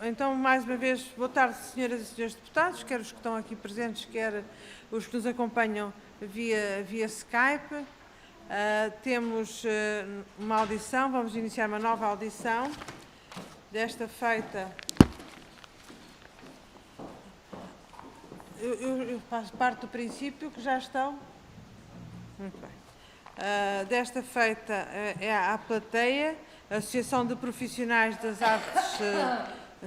Então, mais uma vez, boa tarde, senhoras e senhores deputados, quer os que estão aqui presentes, quer os que nos acompanham via Skype. Temos uma audição, vamos iniciar uma nova audição. Desta feita, eu faço parte do princípio que já estão. Muito bem. Desta feita é à plateia, a Associação de Profissionais das Artes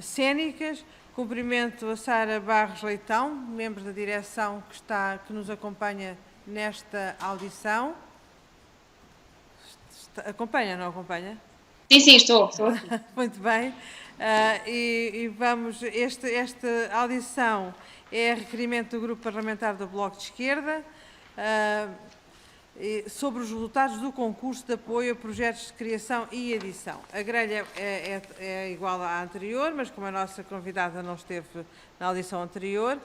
Cênicas. Cumprimento a Sara Barros Leitão, membro da direção que nos acompanha nesta audição. Acompanha, não acompanha? Sim, estou aqui. Muito bem. Esta audição é requerimento do Grupo Parlamentar do Bloco de Esquerda sobre os resultados do concurso de apoio a projetos de criação e edição. A grelha é igual à anterior, mas como a nossa convidada não esteve na audição anterior,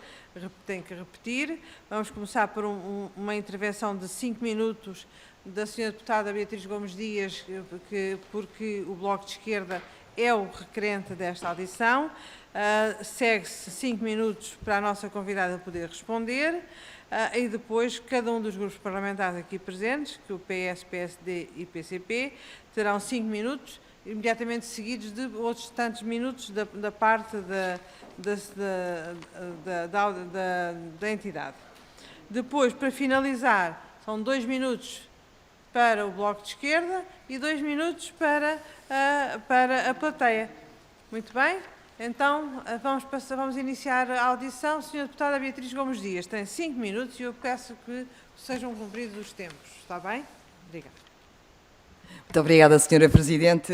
tem que repetir. Vamos começar por uma intervenção de 5 minutos da Sra. Deputada Beatriz Gomes Dias, porque o Bloco de Esquerda é o requerente desta audição. Segue-se 5 minutos para a nossa convidada poder responder. E depois, cada um dos grupos parlamentares aqui presentes, que o PS, PSD e PCP, terão 5 minutos, imediatamente seguidos de outros tantos minutos da parte da entidade. Depois, para finalizar, são 2 minutos para o Bloco de Esquerda e 2 minutos para a plateia. Muito bem? Então, vamos iniciar a audição. Senhora Deputada Beatriz Gomes Dias, tem 5 minutos e eu peço que sejam cumpridos os tempos. Está bem? Obrigada. Muito obrigada, Sra. Presidente.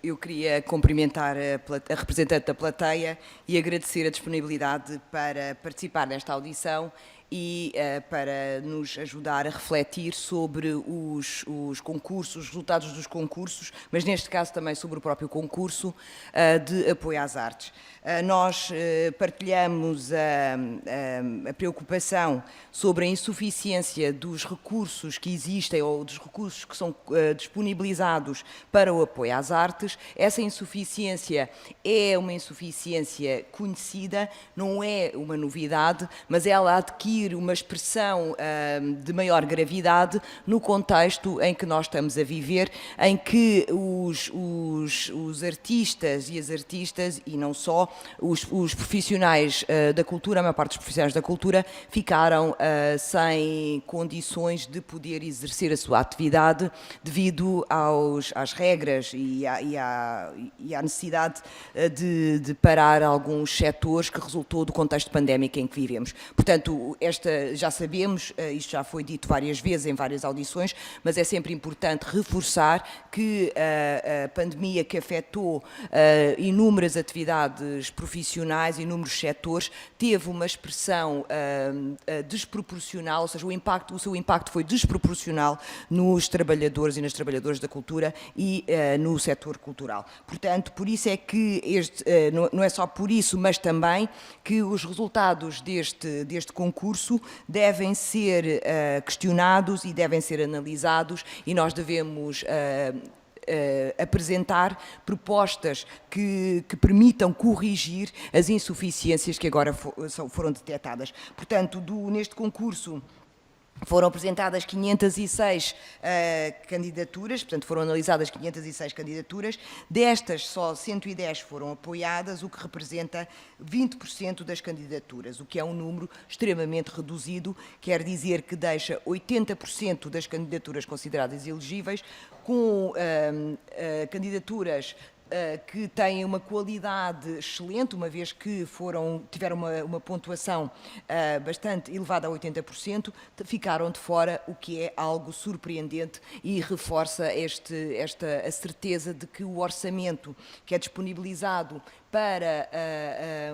Eu queria cumprimentar a representante da plateia e agradecer a disponibilidade para participar nesta audição e para nos ajudar a refletir sobre os concursos, os resultados dos concursos, mas neste caso também sobre o próprio concurso de apoio às artes. Nós partilhamos a preocupação sobre a insuficiência dos recursos que existem ou dos recursos que são disponibilizados para o apoio às artes. Essa insuficiência é uma insuficiência conhecida, não é uma novidade, mas ela adquire uma expressão de maior gravidade no contexto em que nós estamos a viver, em que os artistas e as artistas, e não só, os profissionais da cultura, a maior parte dos profissionais da cultura, ficaram sem condições de poder exercer a sua atividade devido às regras e à necessidade de parar alguns setores que resultou do contexto pandémico em que vivemos. Portanto, já sabemos, isto já foi dito várias vezes em várias audições, mas é sempre importante reforçar que a pandemia que afetou inúmeras atividades profissionais, inúmeros setores, teve uma expressão desproporcional, ou seja, o seu impacto foi desproporcional nos trabalhadores e nas trabalhadoras da cultura e no setor cultural. Portanto, por isso é que não é só por isso, mas também que os resultados deste concurso devem ser questionados e devem ser analisados e nós devemos apresentar propostas que permitam corrigir as insuficiências que agora foram detectadas. Portanto, neste concurso foram apresentadas 506 candidaturas, portanto foram analisadas 506 candidaturas, destas só 110 foram apoiadas, o que representa 20% das candidaturas, o que é um número extremamente reduzido, quer dizer que deixa 80% das candidaturas consideradas elegíveis, com candidaturas que têm uma qualidade excelente, uma vez que tiveram uma pontuação bastante elevada a 80%, ficaram de fora, o que é algo surpreendente e reforça a certeza de que o orçamento que é disponibilizado para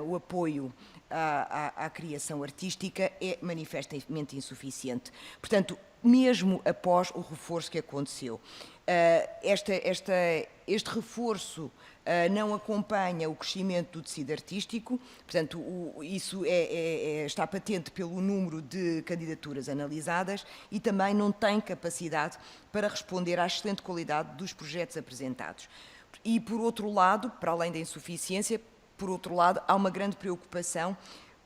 o apoio à criação artística é manifestamente insuficiente. Portanto, mesmo após o reforço que aconteceu. Este reforço não acompanha o crescimento do tecido artístico, portanto, isso está patente pelo número de candidaturas analisadas e também não tem capacidade para responder à excelente qualidade dos projetos apresentados. E, por outro lado, para além da insuficiência, por outro lado, há uma grande preocupação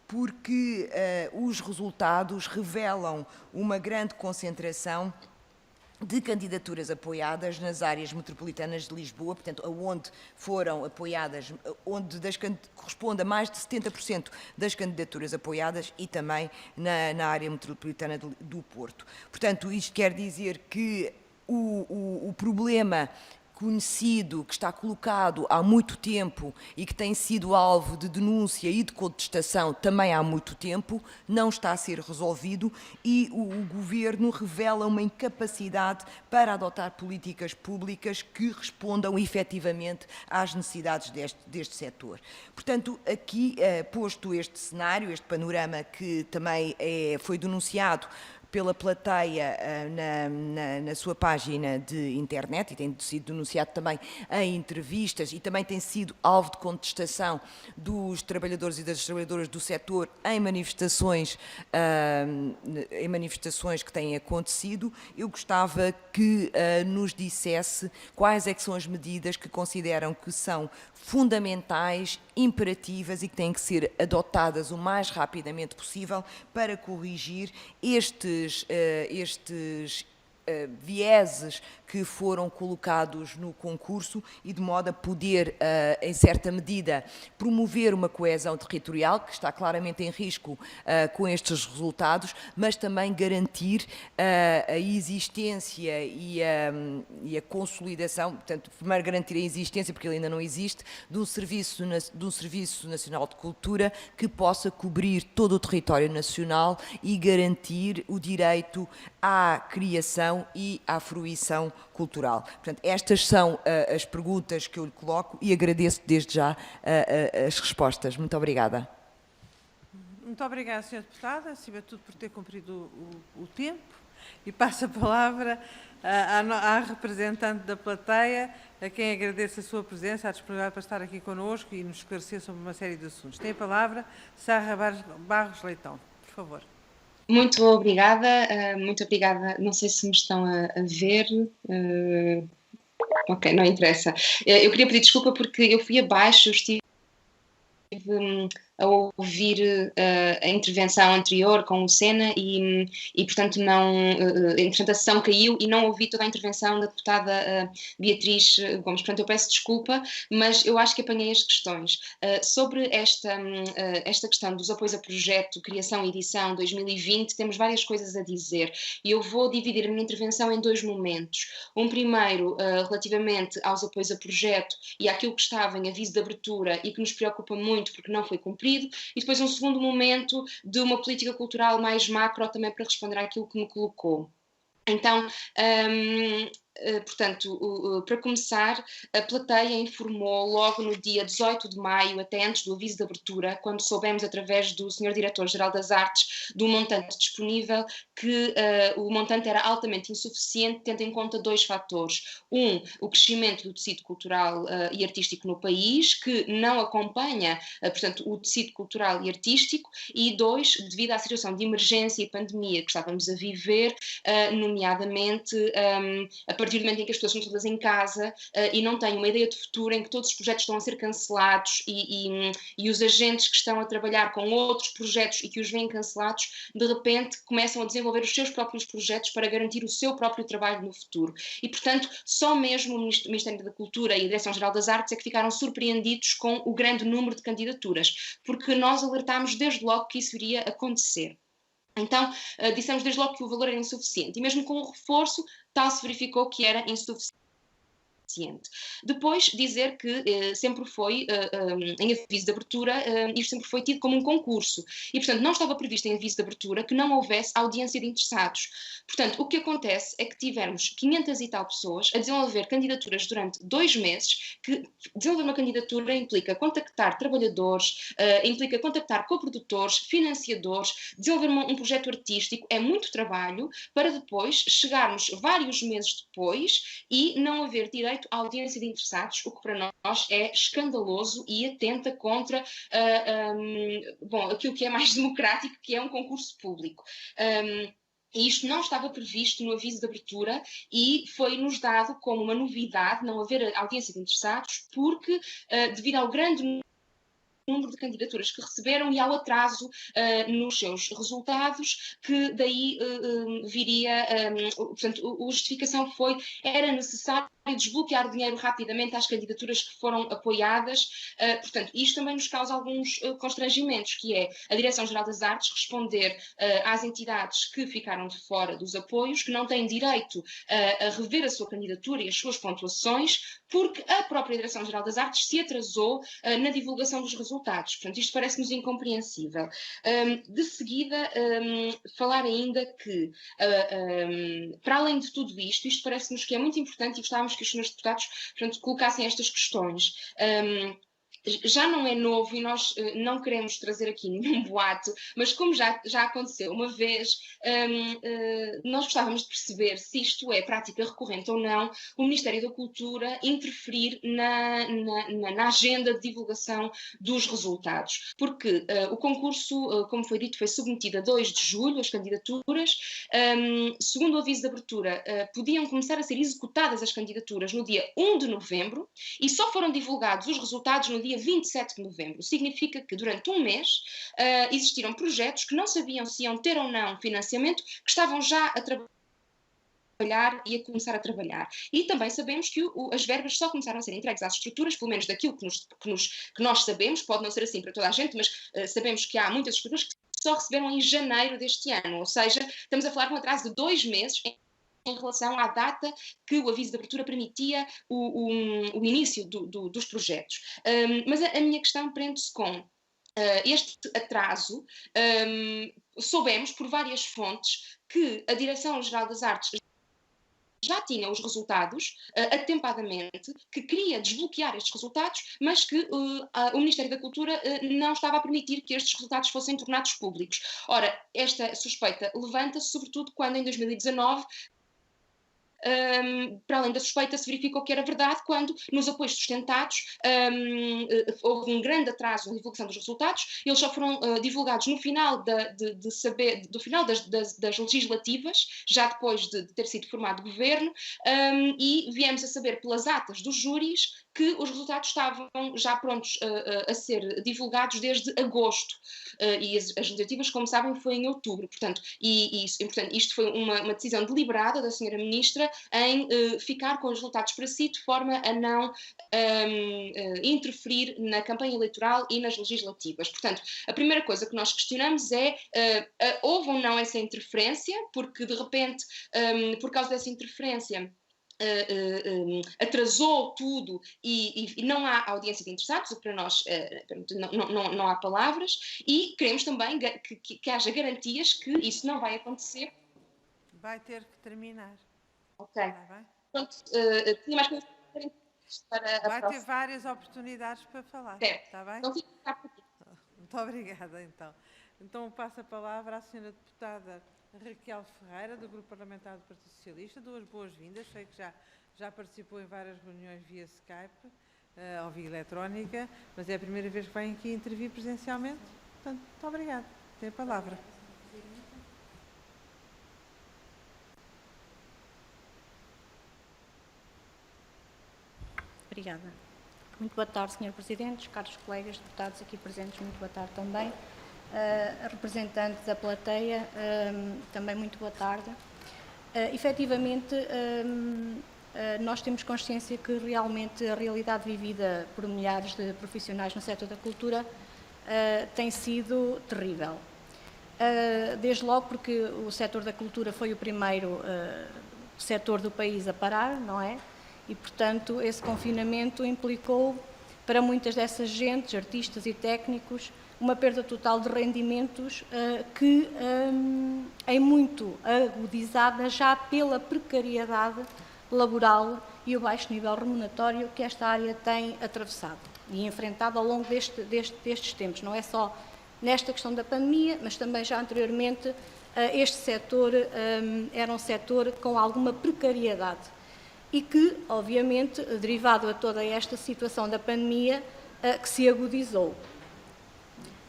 porque os resultados revelam uma grande concentração de candidaturas apoiadas nas áreas metropolitanas de Lisboa, portanto, onde foram apoiadas, corresponde a mais de 70% das candidaturas apoiadas e também na área metropolitana do Porto. Portanto, isto quer dizer que o problema conhecido, que está colocado há muito tempo e que tem sido alvo de denúncia e de contestação também há muito tempo, não está a ser resolvido e o Governo revela uma incapacidade para adotar políticas públicas que respondam efetivamente às necessidades deste setor. Portanto, aqui, posto este cenário, este panorama que também foi denunciado pela plateia na sua página de internet e tem sido denunciado também em entrevistas e também tem sido alvo de contestação dos trabalhadores e das trabalhadoras do setor em manifestações que têm acontecido. Eu gostava que nos dissesse quais é que são as medidas que consideram que são fundamentais, imperativas e que têm que ser adotadas o mais rapidamente possível para corrigir estes vieses que foram colocados no concurso e de modo a poder, em certa medida, promover uma coesão territorial que está claramente em risco com estes resultados, mas também garantir a existência e a consolidação, portanto, primeiro garantir a existência, porque ele ainda não existe, de um Serviço Nacional de Cultura que possa cobrir todo o território nacional e garantir o direito à criação e à fruição cultural. Portanto, estas são as perguntas que eu lhe coloco e agradeço desde já as respostas. Muito obrigada. Muito obrigada, Sra. Deputada, acima de tudo por ter cumprido o tempo. E passo a palavra à representante da plateia, a quem agradeço a sua presença, a disponibilidade para estar aqui connosco e nos esclarecer sobre uma série de assuntos. Tem a palavra Sarra Barros Leitão, por favor. Muito obrigada, não sei se me estão a ver, ok, não interessa. Eu queria pedir desculpa porque eu fui abaixo, estive a ouvir a intervenção anterior com o Sena e portanto, entretanto a sessão caiu e não ouvi toda a intervenção da deputada Beatriz Gomes. Portanto, eu peço desculpa, mas eu acho que apanhei as questões. Sobre esta questão dos apoios a projeto, criação e edição 2020, temos várias coisas a dizer e eu vou dividir a minha intervenção em dois momentos. Um primeiro, relativamente aos apoios a projeto e àquilo que estava em aviso de abertura e que nos preocupa muito porque não foi cumprido, e depois um segundo momento de uma política cultural mais macro também para responder àquilo que me colocou. Então, portanto, para começar, a plateia informou logo no dia 18 de maio, até antes do aviso de abertura, quando soubemos através do Sr. Diretor-Geral das Artes do montante disponível, que o montante era altamente insuficiente, tendo em conta dois fatores. Um, o crescimento do tecido cultural e artístico no país, que não acompanha, portanto, o tecido cultural e artístico, e dois, devido à situação de emergência e pandemia que estávamos a viver, nomeadamente a partir do momento em que as pessoas estão todas em casa e não têm uma ideia de futuro, em que todos os projetos estão a ser cancelados e os agentes que estão a trabalhar com outros projetos e que os veem cancelados, de repente começam a desenvolver os seus próprios projetos para garantir o seu próprio trabalho no futuro. E, portanto, só mesmo o Ministério da Cultura e a Direção-Geral das Artes é que ficaram surpreendidos com o grande número de candidaturas, porque nós alertámos desde logo que isso iria acontecer. Então, dissemos desde logo que o valor era insuficiente e mesmo com o reforço, tal se verificou que era insuficiente. Depois, dizer que sempre foi, em aviso de abertura, isto sempre foi tido como um concurso e, portanto, não estava previsto em aviso de abertura que não houvesse audiência de interessados. Portanto, o que acontece é que tivemos 500 e tal pessoas a desenvolver candidaturas durante 2 meses, que desenvolver uma candidatura implica contactar trabalhadores, implica contactar coprodutores, financiadores, desenvolver um projeto artístico, é muito trabalho para depois chegarmos vários meses depois e não haver direito à audiência de interessados, o que para nós é escandaloso e atenta contra aquilo que é mais democrático, que é um concurso público. E isto não estava previsto no aviso de abertura e foi-nos dado como uma novidade não haver audiência de interessados, porque, devido ao grande número de candidaturas que receberam e ao atraso nos seus resultados, que daí viria, portanto, a justificação era necessário desbloquear dinheiro rapidamente às candidaturas que foram apoiadas, portanto, isto também nos causa alguns constrangimentos, que é a Direção-Geral das Artes responder às entidades que ficaram de fora dos apoios, que não têm direito a rever a sua candidatura e as suas pontuações, porque a própria Direção-Geral das Artes se atrasou na divulgação dos resultados. Portanto, isto parece-nos incompreensível. De seguida, falar ainda que, para além de tudo isto parece-nos que é muito importante e gostávamos que os senhores deputados, portanto, colocassem estas questões. Já não é novo e nós não queremos trazer aqui nenhum boato, mas como já aconteceu uma vez, nós gostávamos de perceber se isto é prática recorrente ou não, o Ministério da Cultura interferir na agenda de divulgação dos resultados. Porque o concurso, como foi dito, foi submetido a 2 de julho, as candidaturas. Segundo o aviso de abertura, podiam começar a ser executadas as candidaturas no dia 1 de novembro e só foram divulgados os resultados no dia 27 de novembro. Significa que durante um mês existiram projetos que não sabiam se iam ter ou não financiamento, que estavam já a trabalhar e a começar a trabalhar. E também sabemos que as verbas só começaram a ser entregues às estruturas, pelo menos daquilo que nós sabemos, pode não ser assim para toda a gente, mas sabemos que há muitas estruturas que só receberam em janeiro deste ano, ou seja, estamos a falar de um atraso de 2 meses em relação à data que o aviso de abertura permitia o início dos projetos. Mas a minha questão prende-se com este atraso. Soubemos por várias fontes que a Direção-Geral das Artes já tinha os resultados atempadamente, que queria desbloquear estes resultados, mas que o Ministério da Cultura não estava a permitir que estes resultados fossem tornados públicos. Ora, esta suspeita levanta-se sobretudo quando em 2019 para além da suspeita, se verificou que era verdade quando, nos apoios sustentados, houve um grande atraso na divulgação dos resultados. Eles só foram divulgados no final, do final das legislativas, já depois de ter sido formado governo, e viemos a saber pelas atas dos júris que os resultados estavam já prontos a ser divulgados desde agosto. E as legislativas, como sabem, foi em outubro. Portanto, isto foi uma decisão deliberada da senhora Ministra em ficar com os resultados para si, de forma a não interferir na campanha eleitoral e nas legislativas. Portanto, a primeira coisa que nós questionamos é houve ou não essa interferência, porque de repente, por causa dessa interferência, atrasou tudo e não há audiência de interessados, o que para nós não há palavras, e queremos também que haja garantias que isso não vai acontecer. Vai ter que terminar. Ok. Pronto, tinha mais coisas para a vai próxima. ter várias oportunidades para falar. Certo. Está bem? Então fica cá por aqui. Muito obrigada, então. Então passo a palavra à senhora deputada Raquel Ferreira, do Grupo Parlamentar do Partido Socialista. Duas boas-vindas. Sei que já participou em várias reuniões via Skype ou via eletrónica, mas é a primeira vez que vem aqui intervir presencialmente. Portanto, muito obrigada. Tem a palavra. Obrigada. Muito boa tarde, Sr. Presidente, caros colegas deputados aqui presentes, muito boa tarde também. Representante da plateia, também muito boa tarde. Efetivamente, nós temos consciência que realmente a realidade vivida por milhares de profissionais no setor da cultura tem sido terrível. Desde logo porque o setor da cultura foi o primeiro setor do país a parar, não é? E, portanto, esse confinamento implicou para muitas dessas gentes, artistas e técnicos, uma perda total de rendimentos que é muito agudizada já pela precariedade laboral e o baixo nível remuneratório que esta área tem atravessado e enfrentado ao longo destes tempos. Não é só nesta questão da pandemia, mas também já anteriormente este setor era um setor com alguma precariedade e que, obviamente, derivado a toda esta situação da pandemia, que se agudizou.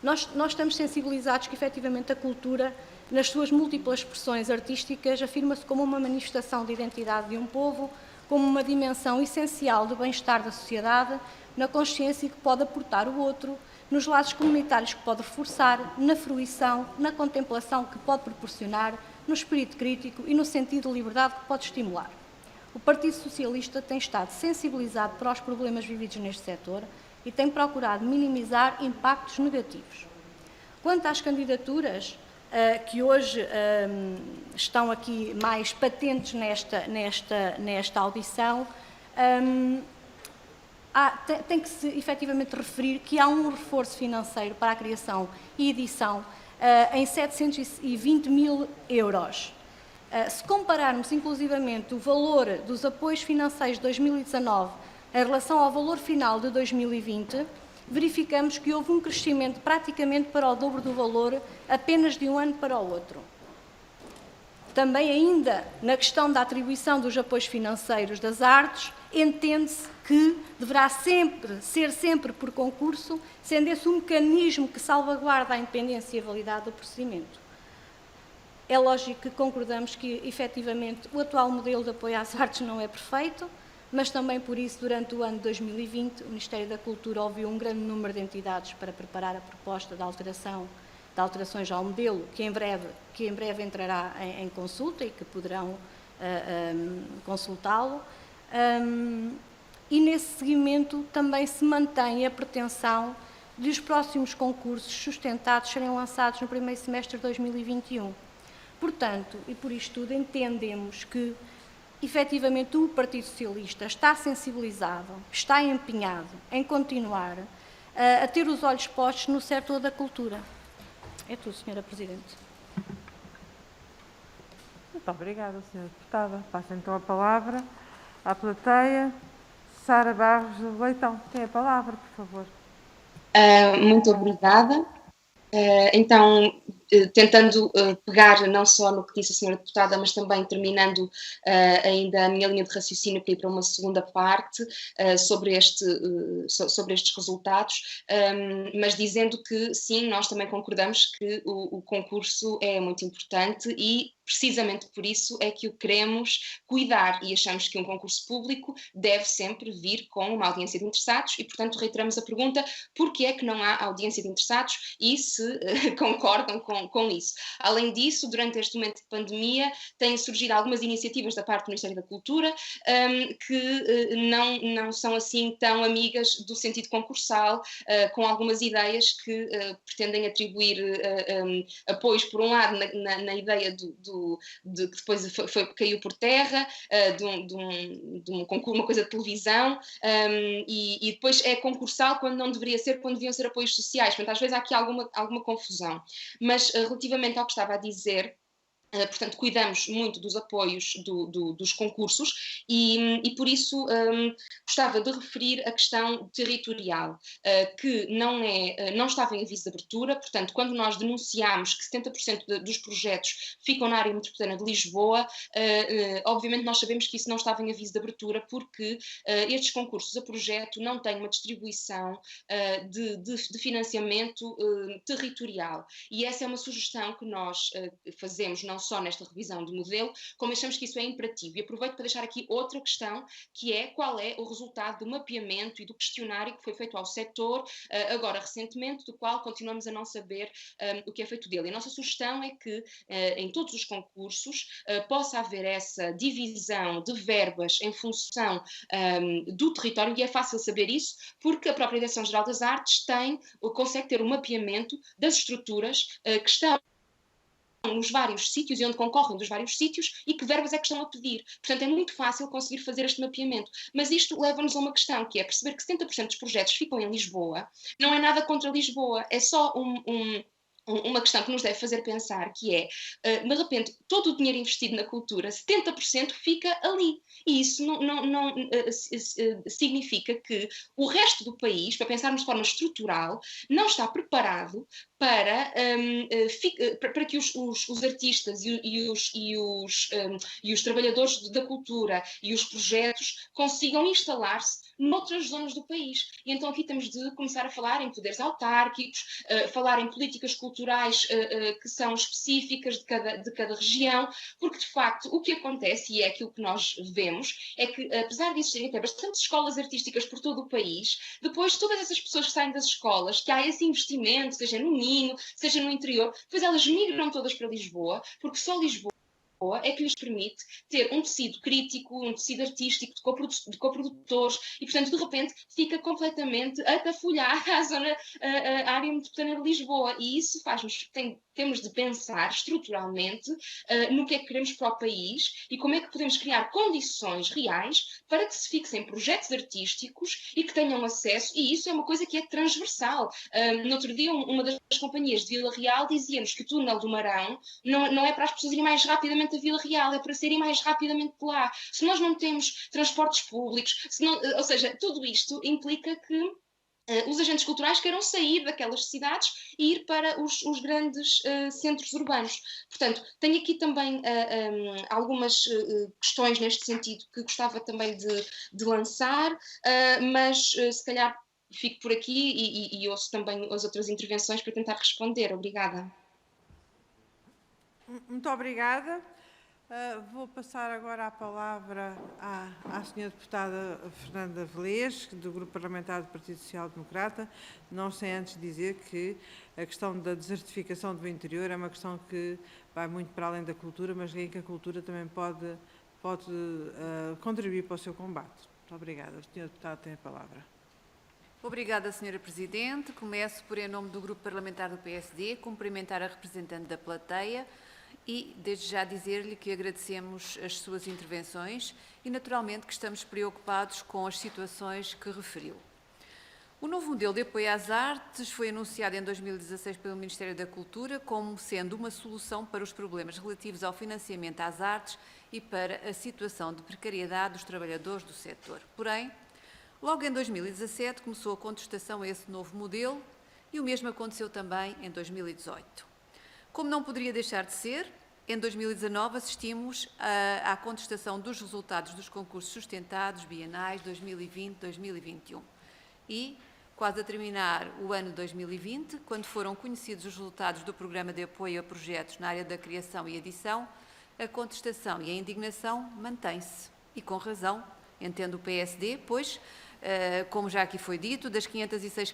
Nós estamos sensibilizados que, efetivamente, a cultura, nas suas múltiplas expressões artísticas, afirma-se como uma manifestação de identidade de um povo, como uma dimensão essencial do bem-estar da sociedade, na consciência que pode aportar o outro, nos laços comunitários que pode reforçar, na fruição, na contemplação que pode proporcionar, no espírito crítico e no sentido de liberdade que pode estimular. O Partido Socialista tem estado sensibilizado para os problemas vividos neste setor e tem procurado minimizar impactos negativos. Quanto às candidaturas que hoje estão aqui mais patentes nesta audição, tem que se efetivamente referir que há um reforço financeiro para a criação e edição em 720 mil euros. Se compararmos inclusivamente o valor dos apoios financeiros de 2019 em relação ao valor final de 2020, verificamos que houve um crescimento praticamente para o dobro do valor apenas de um ano para o outro. Também ainda na questão da atribuição dos apoios financeiros das artes, entende-se que deverá ser sempre por concurso, sendo esse um mecanismo que salvaguarda a independência e a validade do procedimento. É lógico que concordamos que, efetivamente, o atual modelo de apoio às artes não é perfeito, mas também por isso, durante o ano de 2020, o Ministério da Cultura ouviu um grande número de entidades para preparar a proposta de alterações ao modelo, que em breve entrará em consulta e que poderão consultá-lo. E nesse seguimento também se mantém a pretensão de os próximos concursos sustentados serem lançados no primeiro semestre de 2021. Portanto, e por isto tudo, entendemos que, efetivamente, o Partido Socialista está sensibilizado, está empenhado em continuar a ter os olhos postos no setor da cultura. É tudo, Sra. Presidente. Muito obrigada, Sra. Deputada. Passo então a palavra à plateia. Sara Barros Leitão, tem a palavra, por favor. Muito obrigada. Então, tentando pegar não só no que disse a senhora deputada, mas também terminando ainda a minha linha de raciocínio para ir para uma segunda parte sobre estes resultados, mas dizendo que sim, nós também concordamos que o concurso é muito importante e precisamente por isso é que o queremos cuidar e achamos que um concurso público deve sempre vir com uma audiência de interessados e, portanto, reiteramos a pergunta: por que é que não há audiência de interessados e se concordam com isso. Além disso, durante este momento de pandemia, têm surgido algumas iniciativas da parte do Ministério da Cultura que não são assim tão amigas do sentido concursal, com algumas ideias que pretendem atribuir apoios, por um lado, na ideia de que depois caiu por terra, de uma coisa de televisão, e depois é concursal quando não deveria ser, quando deviam ser apoios sociais. Portanto, às vezes há aqui alguma confusão. Mas, relativamente ao que estava a dizer, portanto, cuidamos muito dos apoios dos concursos e por isso gostava de referir a questão territorial, que não estava em aviso de abertura. Portanto, quando nós denunciámos que 70% dos projetos ficam na área metropolitana de Lisboa, obviamente nós sabemos que isso não estava em aviso de abertura porque estes concursos a projeto não têm uma distribuição de financiamento territorial. E essa é uma sugestão que nós fazemos, não só nesta revisão do modelo, como achamos que isso é imperativo. E aproveito para deixar aqui outra questão, que é qual é o resultado do mapeamento e do questionário que foi feito ao setor, agora recentemente, do qual continuamos a não saber o que é feito dele. E a nossa sugestão é que em todos os concursos possa haver essa divisão de verbas em função do território, e é fácil saber isso, porque a própria Direção-Geral das Artes consegue ter um mapeamento das estruturas que estão nos vários sítios e onde concorrem dos vários sítios e que verbas é que estão a pedir. Portanto, é muito fácil conseguir fazer este mapeamento. Mas isto leva-nos a uma questão, que é perceber que 70% dos projetos ficam em Lisboa. Não é nada contra Lisboa, é só uma questão que nos deve fazer pensar, que é, de repente, todo o dinheiro investido na cultura, 70% fica ali. E isso não significa que o resto do país, para pensarmos de forma estrutural, não está preparado para que os artistas e os trabalhadores da cultura e os projetos consigam instalar-se noutras zonas do país. E então aqui temos de começar a falar em poderes autárquicos, falar em políticas culturais que são específicas de cada região, porque de facto o que acontece, e é aquilo que nós vemos, é que apesar de existirem até bastantes escolas artísticas por todo o país, depois todas essas pessoas que saem das escolas, que há esse investimento, seja no Minho, seja no interior, depois elas migram todas para Lisboa, porque só Lisboa é que lhes permite ter um tecido crítico, um tecido artístico de coprodutores e, portanto, de repente fica completamente a atafolhar a área metropolitana de Lisboa e isso faz-nos, temos de pensar estruturalmente no que é que queremos para o país e como é que podemos criar condições reais para que se fixem projetos artísticos e que tenham acesso, e isso é uma coisa que é transversal. No outro dia, uma das companhias de Vila Real dizia-nos que o túnel do Marão não é para as pessoas irem mais rapidamente a Vila Real, é para saírem mais rapidamente de lá. Se nós não temos transportes públicos, ou seja, tudo isto implica que os agentes culturais queiram sair daquelas cidades e ir para os grandes centros urbanos. Portanto, tenho aqui também algumas questões neste sentido que gostava também de lançar, mas se calhar fico por aqui e ouço também as outras intervenções para tentar responder. Obrigada. Muito obrigada. Vou passar agora a palavra à senhora deputada Fernanda Velez, do Grupo Parlamentar do Partido Social Democrata, não sem antes dizer que a questão da desertificação do interior é uma questão que vai muito para além da cultura, mas em que a cultura também pode contribuir para o seu combate. Muito obrigada. A senhora deputada tem a palavra. Obrigada, Sra. Presidente. Começo por, em nome do Grupo Parlamentar do PSD, cumprimentar a representante da plateia e, desde já, dizer-lhe que agradecemos as suas intervenções e, naturalmente, que estamos preocupados com as situações que referiu. O novo modelo de apoio às artes foi anunciado em 2016 pelo Ministério da Cultura como sendo uma solução para os problemas relativos ao financiamento às artes e para a situação de precariedade dos trabalhadores do setor. Porém, logo em 2017 começou a contestação a esse novo modelo e o mesmo aconteceu também em 2018. Como não poderia deixar de ser, em 2019 assistimos à contestação dos resultados dos concursos sustentados bienais 2020-2021 e, quase a terminar o ano 2020, quando foram conhecidos os resultados do Programa de Apoio a Projetos na área da Criação e Edição, a contestação e a indignação mantém-se, e com razão, entende o PSD, pois, como já aqui foi dito, das 506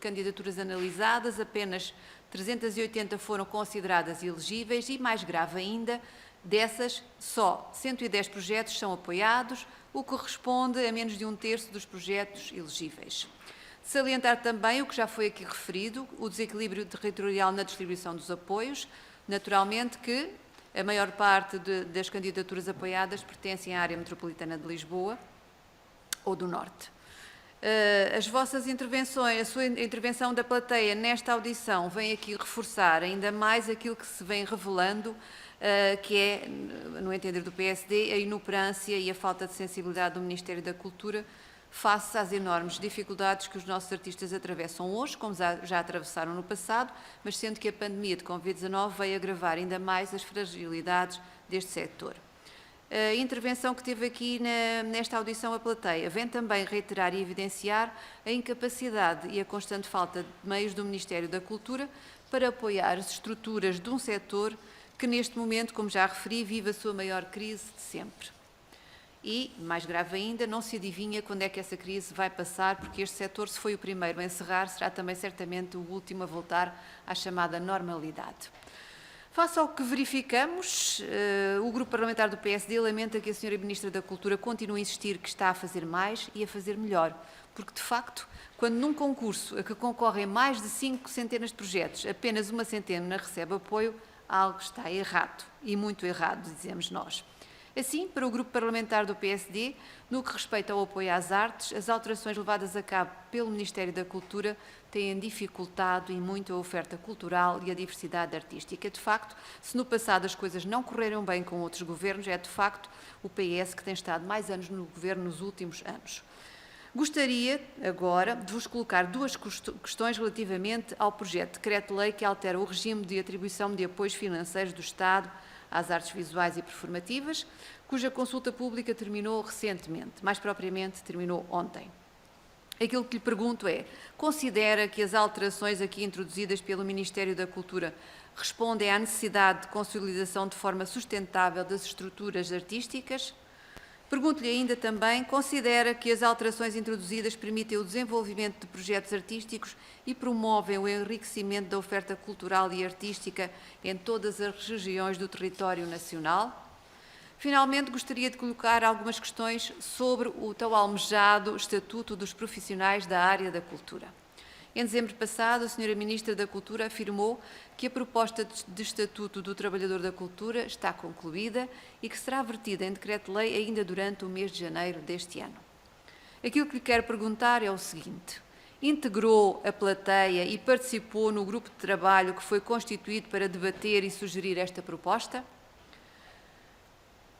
candidaturas analisadas, apenas 380 foram consideradas elegíveis e, mais grave ainda, dessas, só 110 projetos são apoiados, o que corresponde a menos de 1/3 dos projetos elegíveis. Salientar também o que já foi aqui referido, o desequilíbrio territorial na distribuição dos apoios, naturalmente que a maior parte das candidaturas apoiadas pertencem à área metropolitana de Lisboa ou do Norte. As vossas intervenções, a sua intervenção da plateia nesta audição vem aqui reforçar ainda mais aquilo que se vem revelando, que é, no entender do PSD, a inoperância e a falta de sensibilidade do Ministério da Cultura face às enormes dificuldades que os nossos artistas atravessam hoje, como já atravessaram no passado, mas sendo que a pandemia de Covid-19 veio agravar ainda mais as fragilidades deste setor. A intervenção que teve aqui nesta audição à plateia vem também reiterar e evidenciar a incapacidade e a constante falta de meios do Ministério da Cultura para apoiar as estruturas de um setor que neste momento, como já referi, vive a sua maior crise de sempre. E, mais grave ainda, não se adivinha quando é que essa crise vai passar, porque este setor, se foi o primeiro a encerrar, será também certamente o último a voltar à chamada normalidade. Face ao que verificamos, o Grupo Parlamentar do PSD lamenta que a Sra. Ministra da Cultura continue a insistir que está a fazer mais e a fazer melhor, porque, de facto, quando num concurso a que concorrem mais de 5 centenas de projetos, apenas uma centena recebe apoio, algo está errado, e muito errado, dizemos nós. Assim, para o Grupo Parlamentar do PSD, no que respeita ao apoio às artes, as alterações levadas a cabo pelo Ministério da Cultura têm dificultado e muito a oferta cultural e a diversidade artística. De facto, se no passado as coisas não correram bem com outros governos, é de facto o PS que tem estado mais anos no governo nos últimos anos. Gostaria, agora, de vos colocar duas questões relativamente ao projeto de decreto-lei que altera o regime de atribuição de apoios financeiros do Estado às artes visuais e performativas, cuja consulta pública terminou recentemente, mais propriamente terminou ontem. Aquilo que lhe pergunto é, considera que as alterações aqui introduzidas pelo Ministério da Cultura respondem à necessidade de consolidação de forma sustentável das estruturas artísticas? Pergunto-lhe ainda também, considera que as alterações introduzidas permitem o desenvolvimento de projetos artísticos e promovem o enriquecimento da oferta cultural e artística em todas as regiões do território nacional? Finalmente, gostaria de colocar algumas questões sobre o tão almejado Estatuto dos Profissionais da Área da Cultura. Em dezembro passado, a Sra. Ministra da Cultura afirmou que a proposta de Estatuto do Trabalhador da Cultura está concluída e que será vertida em decreto-lei ainda durante o mês de janeiro deste ano. Aquilo que lhe quero perguntar é o seguinte: integrou a plateia e participou no grupo de trabalho que foi constituído para debater e sugerir esta proposta?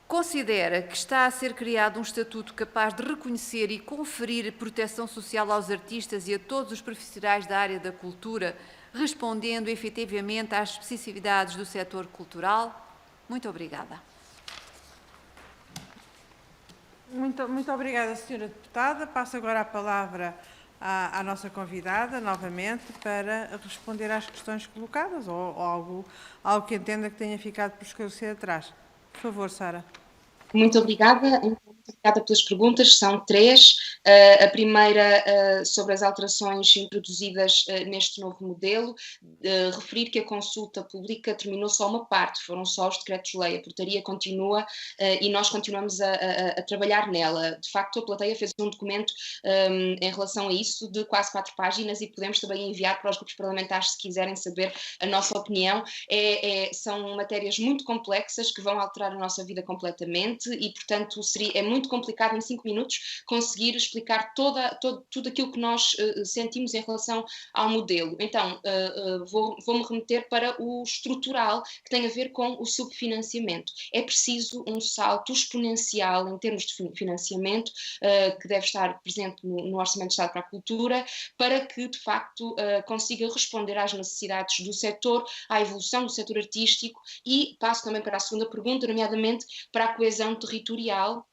Considera que está a ser criado um estatuto capaz de reconhecer e conferir proteção social aos artistas e a todos os profissionais da área da cultura, respondendo efetivamente às especificidades do setor cultural? Muito obrigada. Muito obrigada, Sra. Deputada. Passo agora a palavra à nossa convidada, novamente, para responder às questões colocadas ou algo que entenda que tenha ficado por esclarecer atrás. Por favor, Sara. Muito obrigada. Muito obrigada pelas perguntas. São 3. A primeira sobre as alterações introduzidas neste novo modelo. Referir que a consulta pública terminou só uma parte, foram só os decretos-lei. A portaria continua e nós continuamos a trabalhar nela. De facto, a plateia fez um documento em relação a isso de quase 4 páginas e podemos também enviar para os grupos parlamentares se quiserem saber a nossa opinião. São matérias muito complexas que vão alterar a nossa vida completamente e, portanto, é muito complicado em 5 minutos conseguir explicar tudo aquilo que nós sentimos em relação ao modelo. Então, vou-me remeter para o estrutural, que tem a ver com o subfinanciamento. É preciso um salto exponencial em termos de financiamento, que deve estar presente no Orçamento de Estado para a Cultura, para que, de facto, consiga responder às necessidades do setor, à evolução do setor artístico e passo também para a segunda pergunta, nomeadamente para a coesão territorial,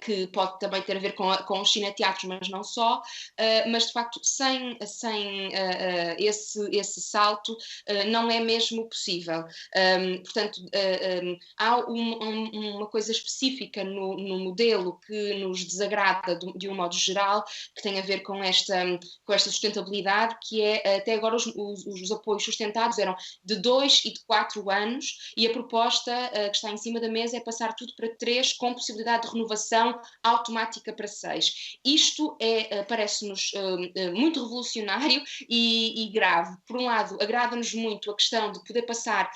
que pode também ter a ver com os cineteatros, mas não só, mas de facto sem esse salto não é mesmo possível. Portanto, há uma coisa específica no modelo que nos desagrada de um modo geral, que tem a ver com esta sustentabilidade, que é, até agora os apoios sustentados eram de 2 e de 4 anos, e a proposta que está em cima da mesa é passar tudo para 3, com possibilidade de renovação automática para 6. Isto parece-nos muito revolucionário e grave. Por um lado, agrada-nos muito a questão de poder passar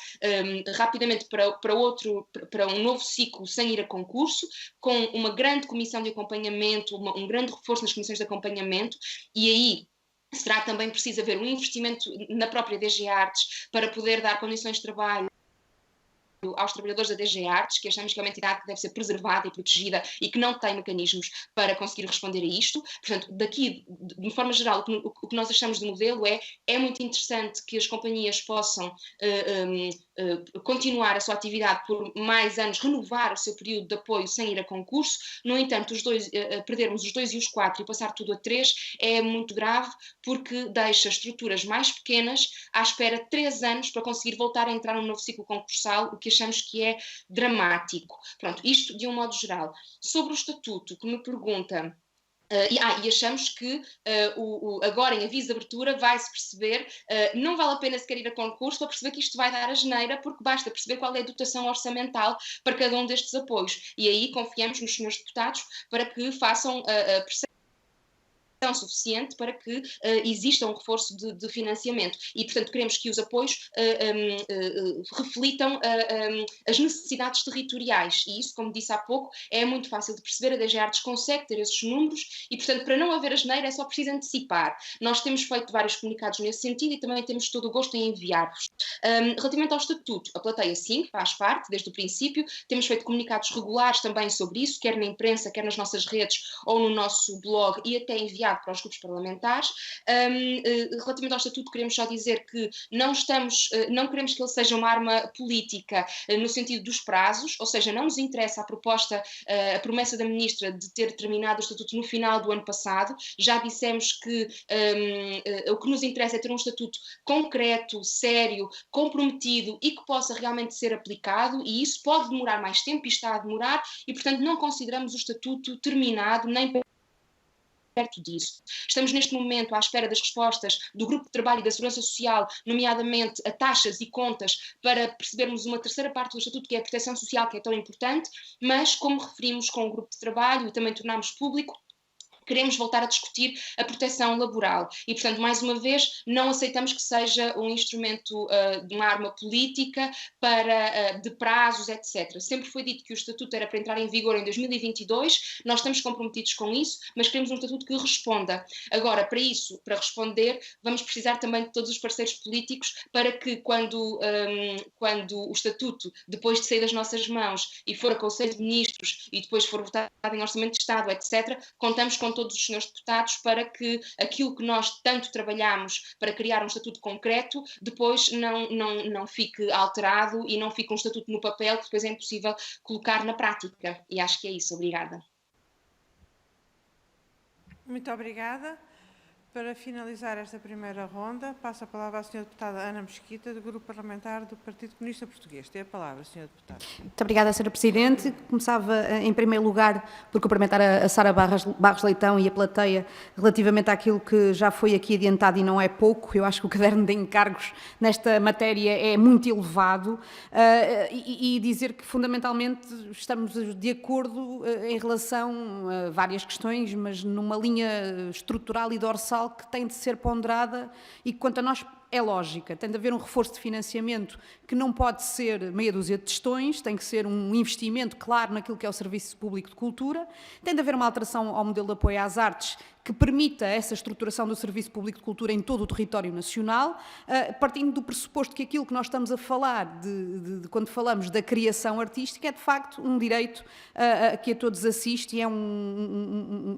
rapidamente para um novo ciclo sem ir a concurso, com uma grande comissão de acompanhamento, um grande reforço nas comissões de acompanhamento, e aí será também preciso haver um investimento na própria DG Artes para poder dar condições de trabalho aos trabalhadores da DG Artes, que achamos que é uma entidade que deve ser preservada e protegida e que não tem mecanismos para conseguir responder a isto. Portanto, daqui, de forma geral, o que nós achamos do modelo é muito interessante que as companhias possam continuar a sua atividade por mais anos, renovar o seu período de apoio sem ir a concurso. No entanto, perdermos os 2 e os 4 e passar tudo a 3 é muito grave, porque deixa estruturas mais pequenas à espera de 3 anos para conseguir voltar a entrar num novo ciclo concursal, o que achamos que é dramático. Pronto, isto de um modo geral. Sobre o estatuto, que me pergunta... E achamos que agora em aviso de abertura vai-se perceber, não vale a pena sequer ir a concurso para perceber que isto vai dar asneira, porque basta perceber qual é a dotação orçamental para cada um destes apoios. E aí confiamos nos senhores deputados para que façam a percepção suficiente para que exista um reforço de financiamento e, portanto, queremos que os apoios reflitam as necessidades territoriais e isso, como disse há pouco, é muito fácil de perceber. A DG Artes consegue ter esses números e, portanto, para não haver asneira é só preciso antecipar. Nós temos feito vários comunicados nesse sentido e também temos todo o gosto em enviar-vos. Relativamente ao estatuto, a plateia sim, faz parte desde o princípio, temos feito comunicados regulares também sobre isso, quer na imprensa, quer nas nossas redes ou no nosso blog, e até enviar enviado para os grupos parlamentares. Relativamente ao estatuto, queremos só dizer que não queremos que ele seja uma arma política no sentido dos prazos, ou seja, não nos interessa a promessa da Ministra de ter terminado o estatuto no final do ano passado. Já dissemos que o que nos interessa é ter um estatuto concreto, sério, comprometido e que possa realmente ser aplicado, e isso pode demorar mais tempo e está a demorar, e portanto não consideramos o estatuto terminado nem perto disso. Estamos neste momento à espera das respostas do Grupo de Trabalho e da Segurança Social, nomeadamente a taxas e contas, para percebermos uma terceira parte do Estatuto, que é a proteção social, que é tão importante, mas como referimos com o Grupo de Trabalho e também tornámos público, queremos voltar a discutir a proteção laboral e, portanto, mais uma vez, não aceitamos que seja um instrumento de uma arma política de prazos, etc. Sempre foi dito que o Estatuto era para entrar em vigor em 2022, nós estamos comprometidos com isso, mas queremos um Estatuto que responda. Agora, para responder, vamos precisar também de todos os parceiros políticos para que, quando o Estatuto, depois de sair das nossas mãos e for a Conselho de Ministros e depois for votado em Orçamento de Estado, etc., contamos com todos os senhores deputados para que aquilo que nós tanto trabalhamos para criar um estatuto concreto depois não fique alterado e não fique um estatuto no papel que depois é impossível colocar na prática. E acho que é isso. Obrigada. Muito obrigada. Para finalizar esta primeira ronda, passo a palavra à Sra. Deputada Ana Mesquita, do Grupo Parlamentar do Partido Comunista Português. Tem a palavra, Sra. Deputada. Muito obrigada, Sra. Presidente. Começava, em primeiro lugar, por cumprimentar a Sara Barros Leitão e a plateia relativamente àquilo que já foi aqui adiantado e não é pouco. Eu acho que o caderno de encargos nesta matéria é muito elevado e dizer que, fundamentalmente, estamos de acordo em relação a várias questões, mas numa linha estrutural e dorsal que tem de ser ponderada e que, quanto a nós, é lógica. Tem de haver um reforço de financiamento que não pode ser meia dúzia de testões, tem que ser um investimento claro naquilo que é o Serviço Público de Cultura, tem de haver uma alteração ao modelo de apoio às artes que permita essa estruturação do Serviço Público de Cultura em todo o território nacional, partindo do pressuposto que aquilo que nós estamos a falar, quando falamos da criação artística, é de facto um direito que a todos assiste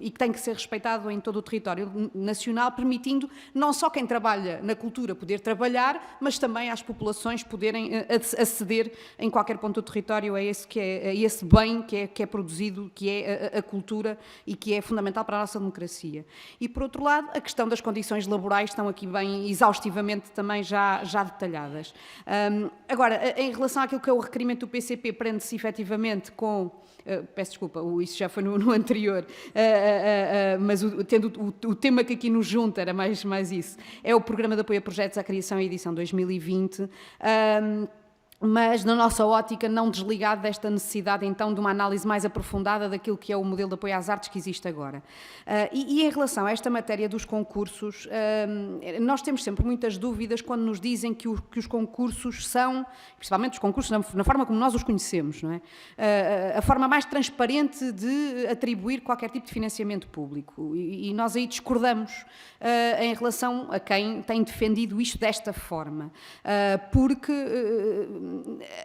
e que tem que ser respeitado em todo o território nacional, permitindo não só quem trabalha na cultura poder trabalhar, mas também às populações poderem aceder em qualquer ponto do território a esse bem que é produzido, que é a cultura e que é fundamental para a nossa democracia. E, por outro lado, a questão das condições laborais estão aqui bem exaustivamente também já detalhadas. Agora, em relação àquilo que é o requerimento do PCP, prende-se efetivamente com... peço desculpa, isso já foi no anterior, mas tendo o tema que aqui nos junta era mais isso, é o Programa de Apoio a Projetos à Criação e Edição 2020, mas na nossa ótica não desligado desta necessidade então de uma análise mais aprofundada daquilo que é o modelo de apoio às artes que existe agora. E em relação a esta matéria dos concursos, nós temos sempre muitas dúvidas quando nos dizem que os concursos são, principalmente os concursos na forma como nós os conhecemos, não é? A forma mais transparente de atribuir qualquer tipo de financiamento público. E nós aí discordamos em relação a quem tem defendido isto desta forma, porque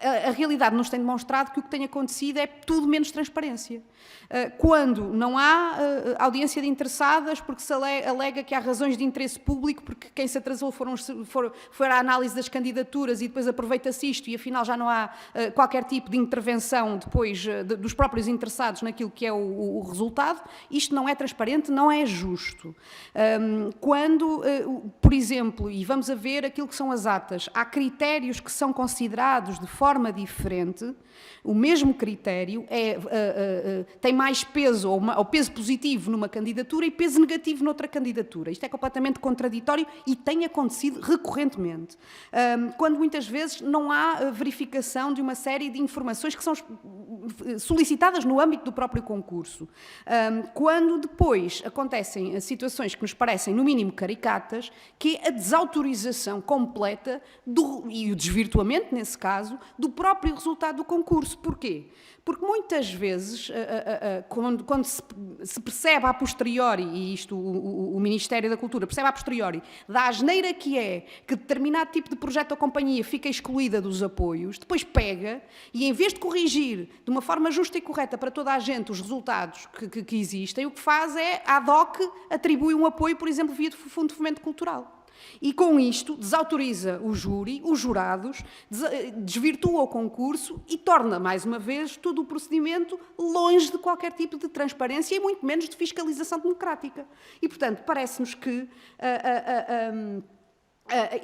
a realidade nos tem demonstrado que o que tem acontecido é tudo menos transparência. Quando não há audiência de interessadas, porque se alega que há razões de interesse público, porque quem se atrasou foi a análise das candidaturas e depois aproveita-se isto e afinal já não há qualquer tipo de intervenção depois dos próprios interessados naquilo que é o resultado, isto não é transparente, não é justo. Quando, por exemplo, e vamos a ver aquilo que são as atas, há critérios que são considerados de forma diferente, o mesmo critério tem mais peso, ou peso positivo numa candidatura e peso negativo noutra candidatura. Isto é completamente contraditório e tem acontecido recorrentemente. Quando muitas vezes não há verificação de uma série de informações que são solicitadas no âmbito do próprio concurso. Quando depois acontecem situações que nos parecem, no mínimo, caricatas, que é a desautorização completa e o desvirtuamento, nesse caso, do próprio resultado do concurso. Porquê? Porque muitas vezes, quando se percebe a posteriori, e isto o Ministério da Cultura percebe a posteriori, da asneira que determinado tipo de projeto ou companhia fica excluída dos apoios, depois pega e, em vez de corrigir de uma forma justa e correta para toda a gente os resultados que existem, o que faz é, ad hoc, atribui um apoio, por exemplo, via do Fundo de Fomento Cultural. E com isto desautoriza o júri, os jurados, desvirtua o concurso e torna, mais uma vez, todo o procedimento longe de qualquer tipo de transparência e muito menos de fiscalização democrática. E, portanto, parece-nos que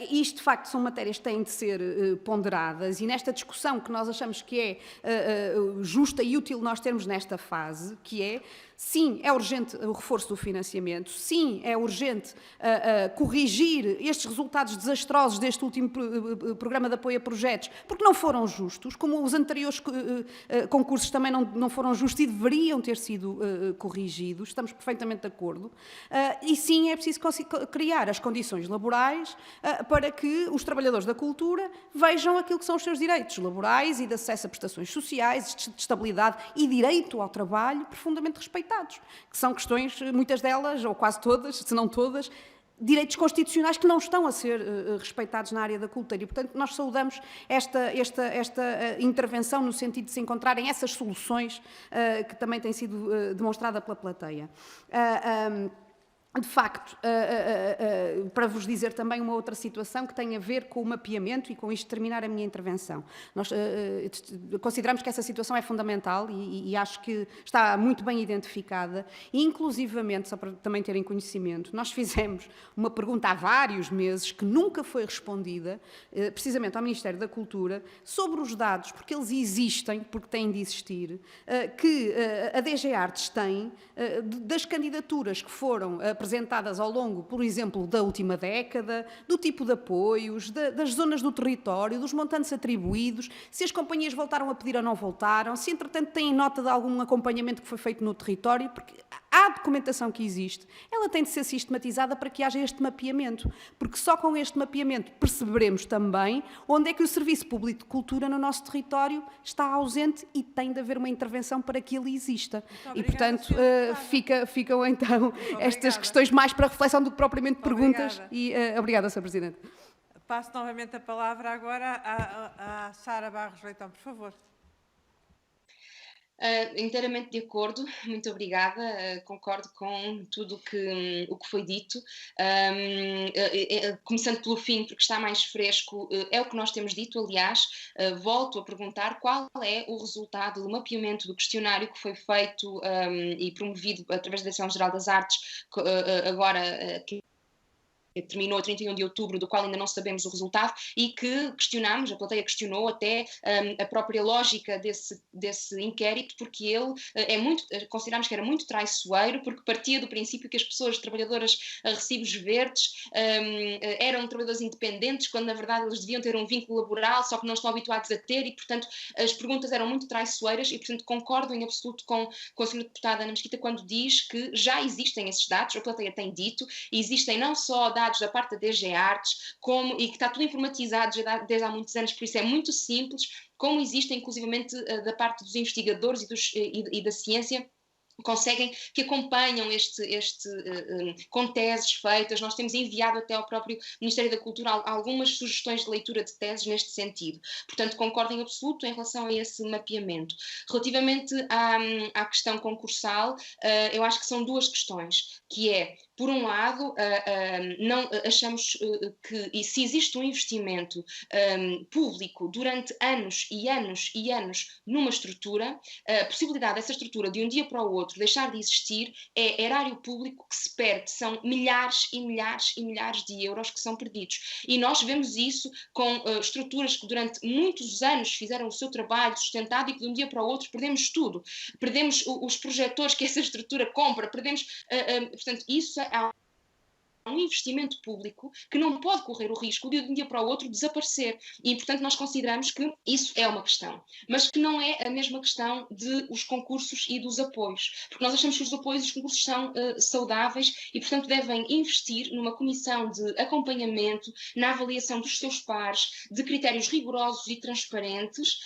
isto, de facto, são matérias que têm de ser ponderadas, e nesta discussão que nós achamos que é justa e útil nós termos nesta fase, que é, sim, é urgente o reforço do financiamento, sim, é urgente corrigir estes resultados desastrosos deste último programa de apoio a projetos, porque não foram justos, como os anteriores concursos também não foram justos e deveriam ter sido corrigidos, estamos perfeitamente de acordo, e sim, é preciso criar as condições laborais para que os trabalhadores da cultura vejam aquilo que são os seus direitos laborais e de acesso a prestações sociais, de estabilidade e direito ao trabalho profundamente respeitados, que são questões, muitas delas, ou quase todas, se não todas, direitos constitucionais que não estão a ser respeitados na área da cultura. E, portanto, nós saudamos esta intervenção no sentido de se encontrarem essas soluções que também têm sido demonstrada pela plateia. De facto, para vos dizer também uma outra situação que tem a ver com o mapeamento, e com isto terminar a minha intervenção. Nós consideramos que essa situação é fundamental e acho que está muito bem identificada, e inclusivamente, só para também terem conhecimento, nós fizemos uma pergunta há vários meses que nunca foi respondida, precisamente ao Ministério da Cultura, sobre os dados, porque eles existem, porque têm de existir, que a DG Artes tem das candidaturas que foram apresentadas ao longo, por exemplo, da última década, do tipo de apoios, das zonas do território, dos montantes atribuídos, se as companhias voltaram a pedir ou não voltaram, se entretanto têm nota de algum acompanhamento que foi feito no território, porque há documentação que existe, ela tem de ser sistematizada para que haja este mapeamento, porque só com este mapeamento perceberemos também onde é que o Serviço Público de Cultura no nosso território está ausente e tem de haver uma intervenção para que ele exista. E, portanto, ficam então estas questões mais para reflexão do que propriamente perguntas. Obrigada, Sr. Presidente. Passo novamente a palavra agora à Sara Barros Leitão, por favor. Inteiramente de acordo, muito obrigada, concordo com tudo o que foi dito, começando pelo fim, porque está mais fresco, é o que nós temos dito, aliás, volto a perguntar qual é o resultado do mapeamento do questionário que foi feito e promovido através da Direção-Geral das Artes, agora que terminou a 31 de outubro, do qual ainda não sabemos o resultado, e que questionámos, a plateia questionou até a própria lógica desse inquérito, porque ele considerámos que era muito traiçoeiro, porque partia do princípio que as pessoas trabalhadoras a recibos verdes eram trabalhadores independentes, quando na verdade eles deviam ter um vínculo laboral, só que não estão habituados a ter, e portanto as perguntas eram muito traiçoeiras, e portanto concordo em absoluto com a senhora deputada Ana Mesquita quando diz que já existem esses dados, a plateia tem dito, e existem não só dados da parte da DG Artes, e que está tudo informatizado desde há muitos anos, por isso é muito simples, como existem inclusivamente da parte dos investigadores e da ciência, que acompanham com teses feitas. Nós temos enviado até ao próprio Ministério da Cultura algumas sugestões de leitura de teses neste sentido. Portanto, concordo em absoluto em relação a esse mapeamento. Relativamente à questão concursal, eu acho que são duas questões, que é, por um lado, não achamos que se existe um investimento público durante anos e anos e anos numa estrutura, a possibilidade dessa estrutura de um dia para o outro deixar de existir é erário público que se perde, são milhares e milhares e milhares de euros que são perdidos. E nós vemos isso com estruturas que durante muitos anos fizeram o seu trabalho sustentado e que de um dia para o outro perdemos tudo. Perdemos os projetores que essa estrutura compra, perdemos, portanto, isso é um investimento público que não pode correr o risco de um dia para o outro desaparecer. E, portanto, nós consideramos que isso é uma questão, mas que não é a mesma questão dos concursos e dos apoios, porque nós achamos que os apoios e os concursos são saudáveis e, portanto, devem investir numa comissão de acompanhamento, na avaliação dos seus pares, de critérios rigorosos e transparentes,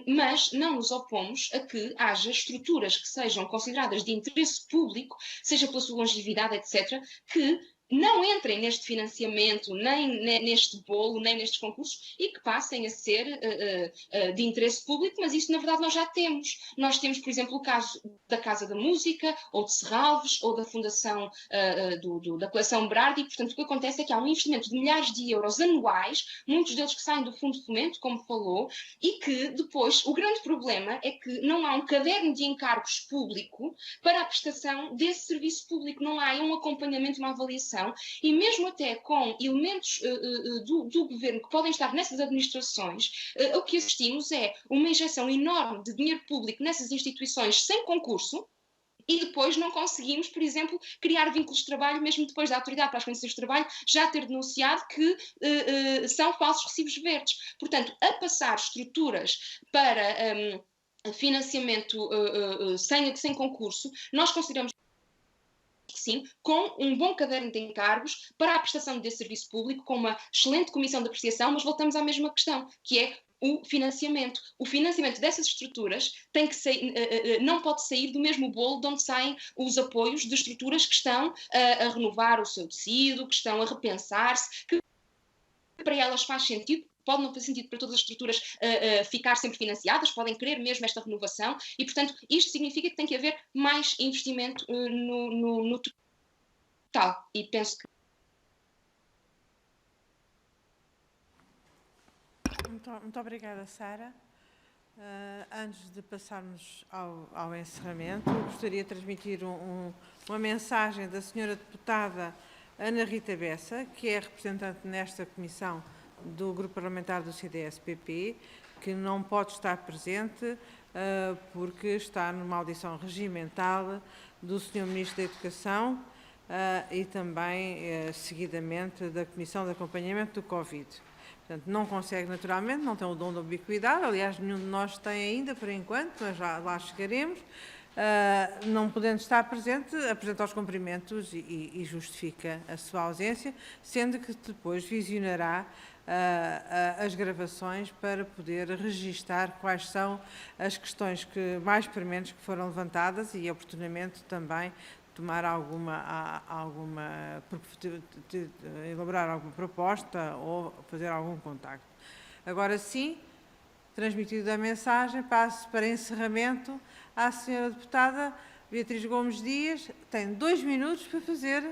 mas não nos opomos a que haja estruturas que sejam consideradas de interesse público, seja pela sua longevidade, etc., que não entrem neste financiamento, nem neste bolo, nem nestes concursos, e que passem a ser de interesse público, mas isso, na verdade, nós já temos. Nós temos, por exemplo, o caso da Casa da Música, ou de Serralves, ou da Fundação da Coleção Berardi, e, portanto, o que acontece é que há um investimento de milhares de euros anuais, muitos deles que saem do Fundo de Fomento, como falou, e que, depois, o grande problema é que não há um caderno de encargos público para a prestação desse serviço público, não há um acompanhamento, uma avaliação, e mesmo até com elementos do governo que podem estar nessas administrações, o que assistimos é uma injeção enorme de dinheiro público nessas instituições sem concurso, e depois não conseguimos, por exemplo, criar vínculos de trabalho, mesmo depois da Autoridade para as Condições de Trabalho já ter denunciado que são falsos recibos verdes. Portanto, a passar estruturas para financiamento sem concurso, nós consideramos sim, com um bom caderno de encargos para a prestação desse serviço público, com uma excelente comissão de apreciação, mas voltamos à mesma questão, que é o financiamento. O financiamento dessas estruturas tem que não pode sair do mesmo bolo de onde saem os apoios de estruturas que estão a renovar o seu tecido, que estão a repensar-se, que para elas faz sentido. Pode não fazer sentido para todas as estruturas ficar sempre financiadas, podem querer mesmo esta renovação e, portanto, isto significa que tem que haver mais investimento no total. E penso que... Muito obrigada, Sara. Antes de passarmos ao encerramento, gostaria de transmitir uma mensagem da senhora deputada Ana Rita Bessa, que é representante nesta comissão do Grupo Parlamentar do CDS-PP, que não pode estar presente porque está numa audição regimental do Sr. Ministro da Educação e também, seguidamente, da Comissão de Acompanhamento do Covid. Portanto, não consegue naturalmente, não tem o dom da ubiquidade, aliás, nenhum de nós tem ainda, por enquanto, mas lá chegaremos. Não podendo estar presente, apresenta os cumprimentos e justifica a sua ausência, sendo que depois visionará as gravações para poder registar quais são as questões mais prementes que foram levantadas e, oportunamente, também tomar elaborar alguma proposta ou fazer algum contacto. Agora sim, transmitida a mensagem, passo para encerramento à senhora deputada Beatriz Gomes Dias. Tem 2 minutos para fazer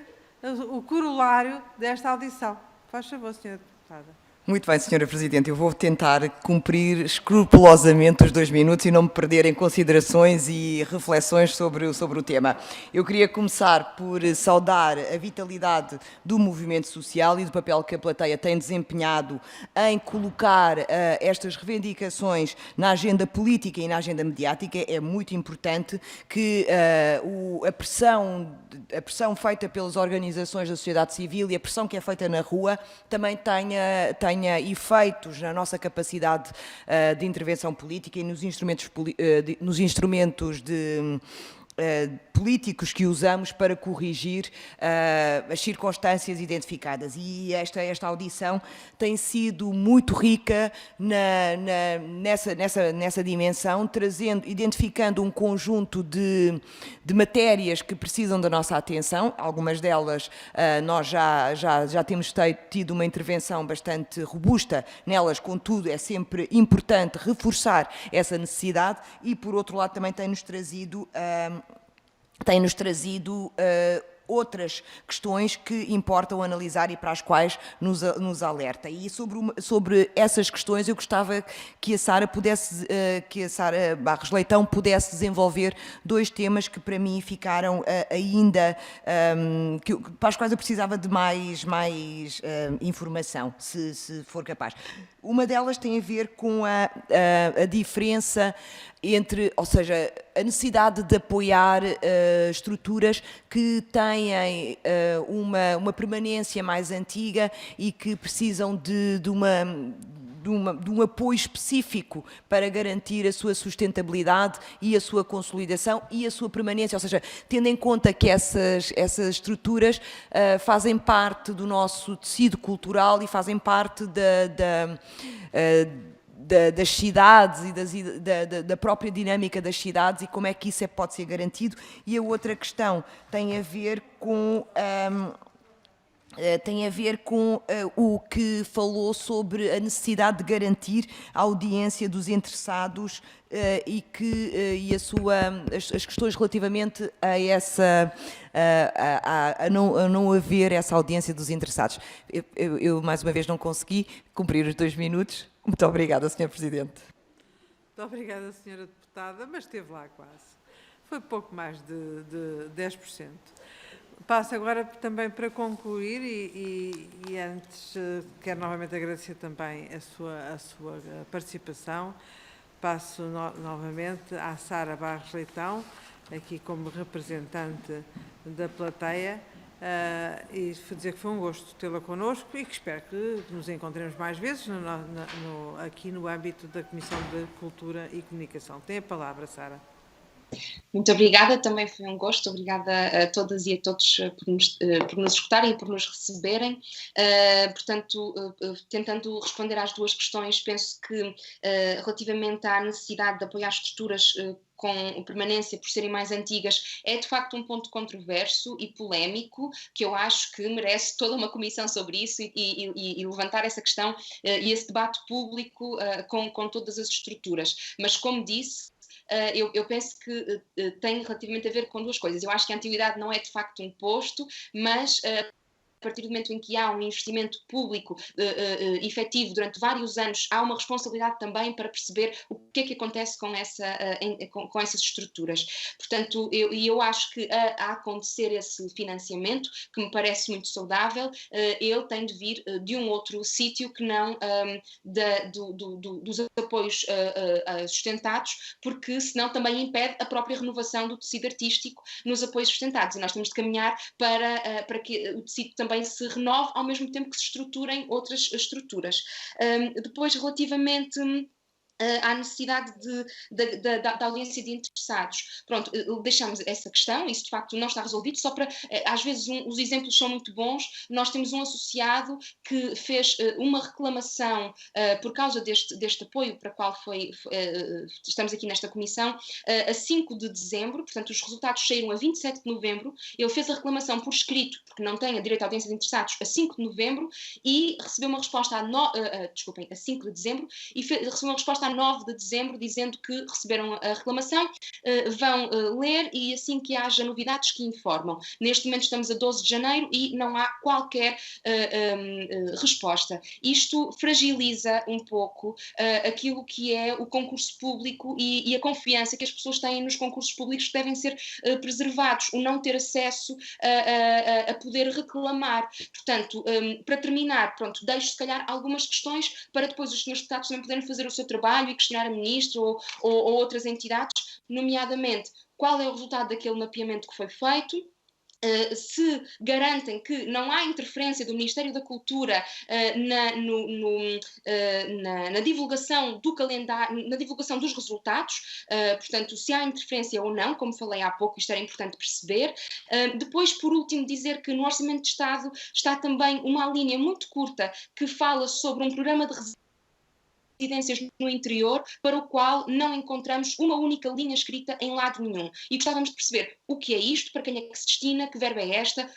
o corolário desta audição. Faz favor, senhora deputada. Muito bem, Sra. Presidente, eu vou tentar cumprir escrupulosamente os 2 minutos e não me perder em considerações e reflexões sobre o tema. Eu queria começar por saudar a vitalidade do movimento social e do papel que a plateia tem desempenhado em colocar estas reivindicações na agenda política e na agenda mediática. É muito importante que a pressão feita pelas organizações da sociedade civil e a pressão que é feita na rua também tenha efeitos na nossa capacidade de intervenção política e nos instrumentos políticos que usamos para corrigir as circunstâncias identificadas. E esta audição tem sido muito rica nessa dimensão, identificando um conjunto de matérias que precisam da nossa atenção. Algumas delas nós já temos tido uma intervenção bastante robusta nelas, contudo é sempre importante reforçar essa necessidade e, por outro lado, também tem-nos trazido outras questões que importam analisar e para as quais nos alerta. E sobre essas questões eu gostava que a Sara Barros Leitão pudesse desenvolver 2 temas que para mim ficaram ainda, para os quais eu precisava de mais informação, se for capaz. Uma delas tem a ver com a diferença entre, ou seja, a necessidade de apoiar estruturas que têm uma permanência mais antiga e que precisam de um apoio específico para garantir a sua sustentabilidade e a sua consolidação e a sua permanência, ou seja, tendo em conta que essas estruturas fazem parte do nosso tecido cultural e fazem parte das cidades e da própria dinâmica das cidades e como é que isso pode ser garantido. E a outra questão tem a ver com o que falou sobre a necessidade de garantir a audiência dos interessados e as questões relativamente a não haver essa audiência dos interessados. Eu, mais uma vez, não consegui cumprir os 2 minutos. Muito obrigada, Sr. Presidente. Muito obrigada, Sra. Deputada, mas esteve lá quase. Foi pouco mais de 10%. Passo agora também para concluir e antes quero novamente agradecer também a sua participação. Passo novamente à Sara Barros Leitão, aqui como representante da plateia, e dizer que foi um gosto tê-la connosco e que espero que nos encontremos mais vezes aqui no âmbito da Comissão de Cultura e Comunicação. Tem a palavra, Sara. Muito obrigada, também foi um gosto. Obrigada a todas e a todos por nos escutarem e por nos receberem. Portanto, tentando responder às 2 questões, penso que relativamente à necessidade de apoiar estruturas com permanência por serem mais antigas, é de facto um ponto controverso e polémico, que eu acho que merece toda uma comissão sobre isso e levantar essa questão e esse debate público com todas as estruturas. Mas, como disse, eu penso que tem relativamente a ver com 2 coisas. Eu acho que a antiguidade não é de facto um posto, mas a partir do momento em que há um investimento público efetivo durante vários anos, há uma responsabilidade também para perceber o que é que acontece com essas estruturas. Portanto, eu acho que a acontecer esse financiamento, que me parece muito saudável, ele tem de vir de um outro sítio que não dos apoios sustentados, porque senão também impede a própria renovação do tecido artístico nos apoios sustentados. E nós temos de caminhar para que o tecido também se renove ao mesmo tempo que se estruturem outras estruturas. Depois, relativamente à necessidade da audiência de interessados. Pronto, deixamos essa questão, isso de facto não está resolvido, só para, às vezes os exemplos são muito bons. Nós temos um associado que fez uma reclamação por causa deste apoio para o qual estamos aqui nesta comissão, a 5 de dezembro, portanto os resultados saíram a 27 de novembro, ele fez a reclamação por escrito, porque não tem a direito à audiência de interessados, a 5 de novembro, e recebeu uma resposta a 5 de dezembro, e recebeu uma resposta a 9 de dezembro, dizendo que receberam a reclamação, vão ler e assim que haja novidades que informam. Neste momento estamos a 12 de janeiro e não há qualquer resposta. Isto fragiliza um pouco aquilo que é o concurso público e a confiança que as pessoas têm nos concursos públicos, que devem ser preservados, o não ter acesso a poder reclamar. Portanto, para terminar, pronto, deixo se calhar algumas questões para depois os senhores deputados também poderem fazer o seu trabalho e questionar a ministra ou outras entidades, nomeadamente qual é o resultado daquele mapeamento que foi feito, se garantem que não há interferência do Ministério da Cultura na divulgação do calendário, na divulgação dos resultados, portanto, se há interferência ou não, como falei há pouco, isto era importante perceber. Depois, por último, dizer que no Orçamento de Estado está também uma linha muito curta que fala sobre um programa de residências no interior, para o qual não encontramos uma única linha escrita em lado nenhum. E gostávamos de perceber o que é isto, para quem é que se destina, que verba é esta,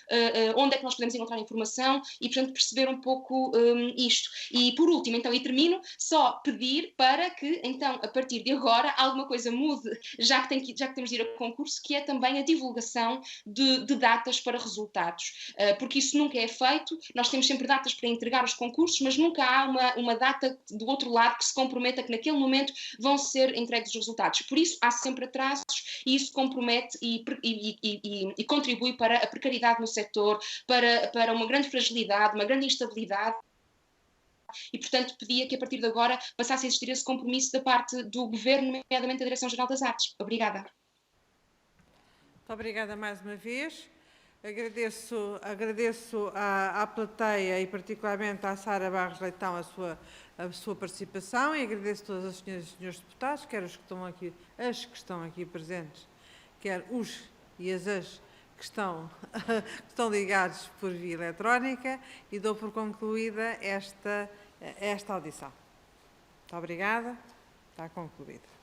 onde é que nós podemos encontrar informação e, portanto, perceber um pouco isto. E, por último, então, e termino, só pedir para que, então, a partir de agora, alguma coisa mude, já que temos de ir a concurso, que é também a divulgação de datas para resultados. Porque isso nunca é feito, nós temos sempre datas para entregar os concursos, mas nunca há uma data do outro lado que se comprometa que naquele momento vão ser entregues os resultados. Por isso há sempre atrasos e isso compromete e contribui para a precariedade no setor, para uma grande fragilidade, uma grande instabilidade e, portanto, pedia que a partir de agora passasse a existir esse compromisso da parte do Governo, nomeadamente da Direção-Geral das Artes. Obrigada. Muito obrigada mais uma vez. Agradeço à plateia e particularmente à Sara Barros Leitão a sua participação, e agradeço a todas as senhoras e senhores deputados, quer os que estão aqui presentes, quer os e as que estão ligados por via eletrónica, e dou por concluída esta audição. Muito obrigada. Está concluída.